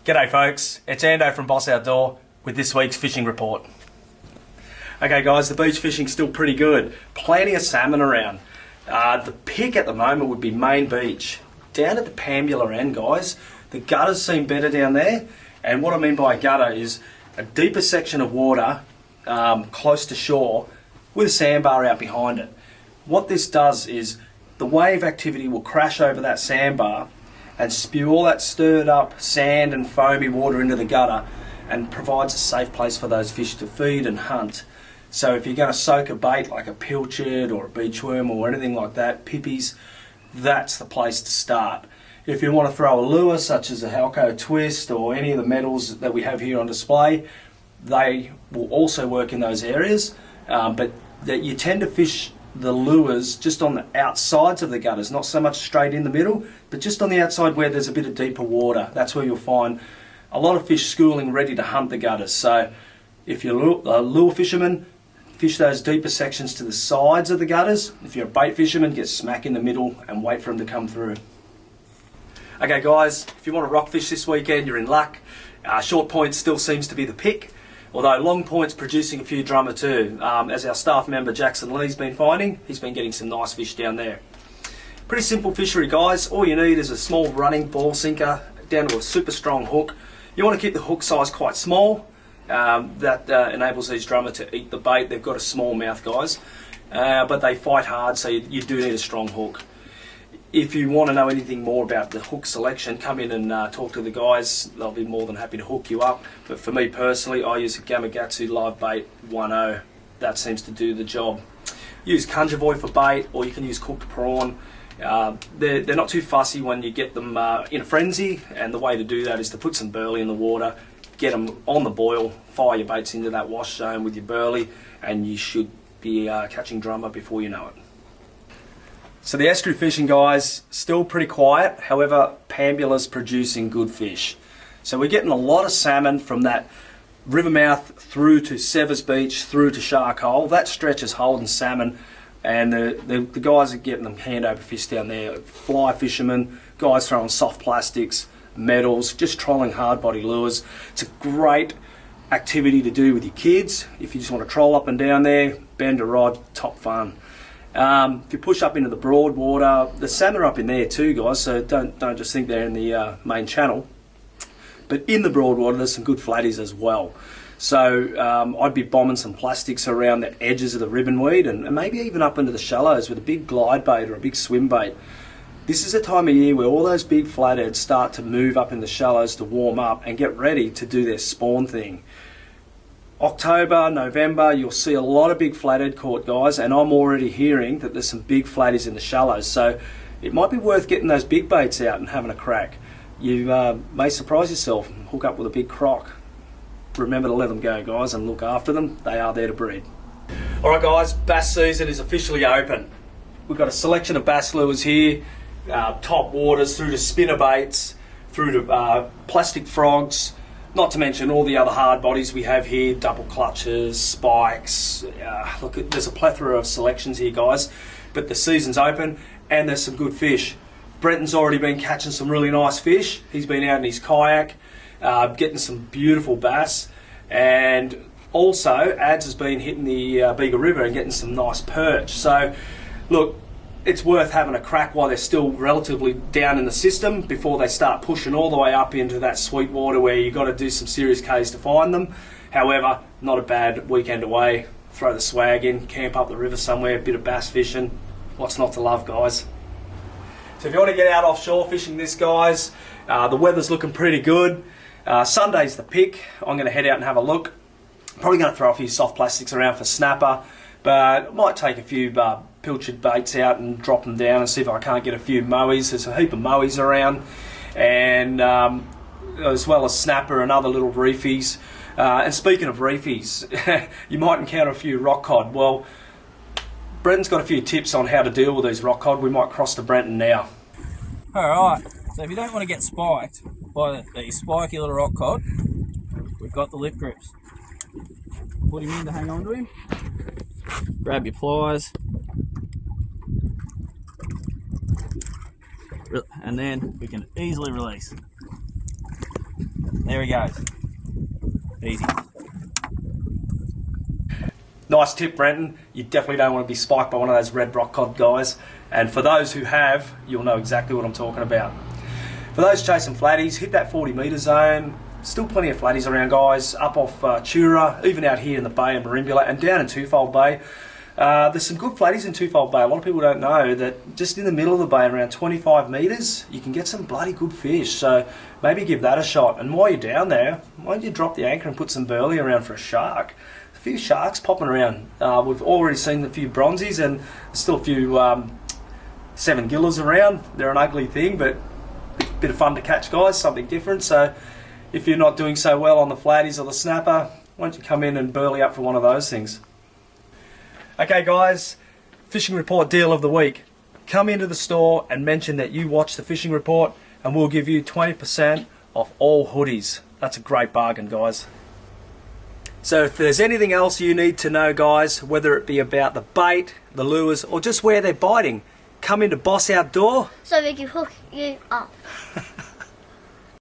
G'day folks, it's Ando from Boss Outdoor with this week's fishing report. Okay guys, the beach fishing's still pretty good. Plenty of salmon around. The pick at the moment would be Main Beach. Down at the Merimbula end guys, the gutters seem better down there. And what I mean by a gutter is a deeper section of water close to shore with a sandbar out behind it. What this does is the wave activity will crash over that sandbar and spew all that stirred up sand and foamy water into the gutter and provides a safe place for those fish to feed and hunt. So if you're going to soak a bait like a pilchard or a beachworm or anything like that, pippies, that's the place to start. If you want to throw a lure such as a Halco twist or any of the metals that we have here on display, they will also work in those areas, but that you tend to fish the lures just on the outsides of the gutters, not so much straight in the middle, but just on the outside where there's a bit of deeper water. That's where you'll find a lot of fish schooling ready to hunt the gutters. So if you're a lure fisherman, fish those deeper sections to the sides of the gutters. If you're a bait fisherman, get smack in the middle and wait for them to come through. Okay guys, if you want to rock fish this weekend, you're in luck. Short point still seems to be the pick, although long point's producing a few drummer too. As our staff member Jackson Lee's been finding, he's been getting some nice fish down there. Pretty simple fishery guys, all you need is a small running ball sinker down to a super strong hook. You want to keep the hook size quite small, that enables these drummer to eat the bait. They've got a small mouth guys, but they fight hard, so you do need a strong hook. If you want to know anything more about the hook selection, come in and talk to the guys. They'll be more than happy to hook you up. But for me personally, I use a Gamakatsu live bait 1.0. That seems to do the job. Use Conjervoy for bait, or you can use cooked prawn. They're not too fussy when you get them in a frenzy, and the way to do that is to put some burley in the water, get them on the boil, fire your baits into that wash zone with your burley, and you should be catching drummer before you know it. So the estuary fishing guys, still pretty quiet, however Merimbula's producing good fish. So we're getting a lot of salmon from that river mouth through to Severs Beach, through to Shark Hole. That stretch is holding salmon, and the guys are getting them hand over fist down there. Fly fishermen, guys throwing soft plastics, metals, just trolling hard body lures. It's a great activity to do with your kids. If you just want to troll up and down there, bend a rod, top fun. If you push up into the broad water, the salmon are up in there too guys, so don't just think they're in the main channel. But in the broad water there's some good flatties as well. So I'd be bombing some plastics around the edges of the ribbon weed and maybe even up into the shallows with a big glide bait or a big swim bait. This is a time of year where all those big flatheads start to move up in the shallows to warm up and get ready to do their spawn thing. October, November, you'll see a lot of big flathead caught guys, and I'm already hearing that there's some big flatties in the shallows, so it might be worth getting those big baits out and having a crack. You may surprise yourself and hook up with a big croc. Remember to let them go guys and look after them, they are there to breed. Alright guys, bass season is officially open. We've got a selection of bass lures here, top waters through to spinner baits, through to plastic frogs, not to mention all the other hard bodies we have here, double clutches, spikes. Look, there's a plethora of selections here guys, but the season's open and there's some good fish. Brenton's already been catching some really nice fish. He's been out in his kayak, getting some beautiful bass, and also Ads has been hitting the Bega River and getting some nice perch. So look, it's worth having a crack while they're still relatively down in the system before they start pushing all the way up into that sweet water where you've got to do some serious Ks to find them. However, not a bad weekend away. Throw the swag in, camp up the river somewhere, a bit of bass fishing. What's not to love, guys? So if you want to get out offshore fishing this, guys, the weather's looking pretty good. Sunday's the pick. I'm going to head out and have a look. Probably going to throw a few soft plastics around for snapper, but I might take a few pilchard baits out and drop them down and see if I can't get a few mowies. There's a heap of mowies around, and as well as snapper and other little reefies. And speaking of reefies, you might encounter a few rock cod. Well, Brenton's got a few tips on how to deal with these rock cod. We might cross to Brenton now. Alright, so if you don't want to get spiked by the spiky little rock cod, we've got the lip grips. Put him in to hang on to him. Grab your pliers. And then we can easily release. There he goes. Easy. Nice tip, Brenton. You definitely don't want to be spiked by one of those red rock cod guys. And for those who have, you'll know exactly what I'm talking about. For those chasing flatties, hit that 40 metre zone. Still plenty of flatties around, guys, up off Asttr, even out here in the Bay of Merimbula and down in Twofold Bay. There's some good flatties in Twofold Bay. A lot of people don't know that just in the middle of the bay, around 25 metres, you can get some bloody good fish. So maybe give that a shot. And while you're down there, why don't you drop the anchor and put some burley around for a shark? A few sharks popping around. We've already seen a few bronzies and still a few 7-gillers around. They're an ugly thing, but a bit of fun to catch, guys, something different. So if you're not doing so well on the flatties or the snapper, why don't you come in and burley up for one of those things? Okay guys, fishing report deal of the week. Come into the store and mention that you watched the fishing report and we'll give you 20% off all hoodies. That's a great bargain, guys. So if there's anything else you need to know, guys, whether it be about the bait, the lures, or just where they're biting, come into Boss Outdoor so we can hook you up.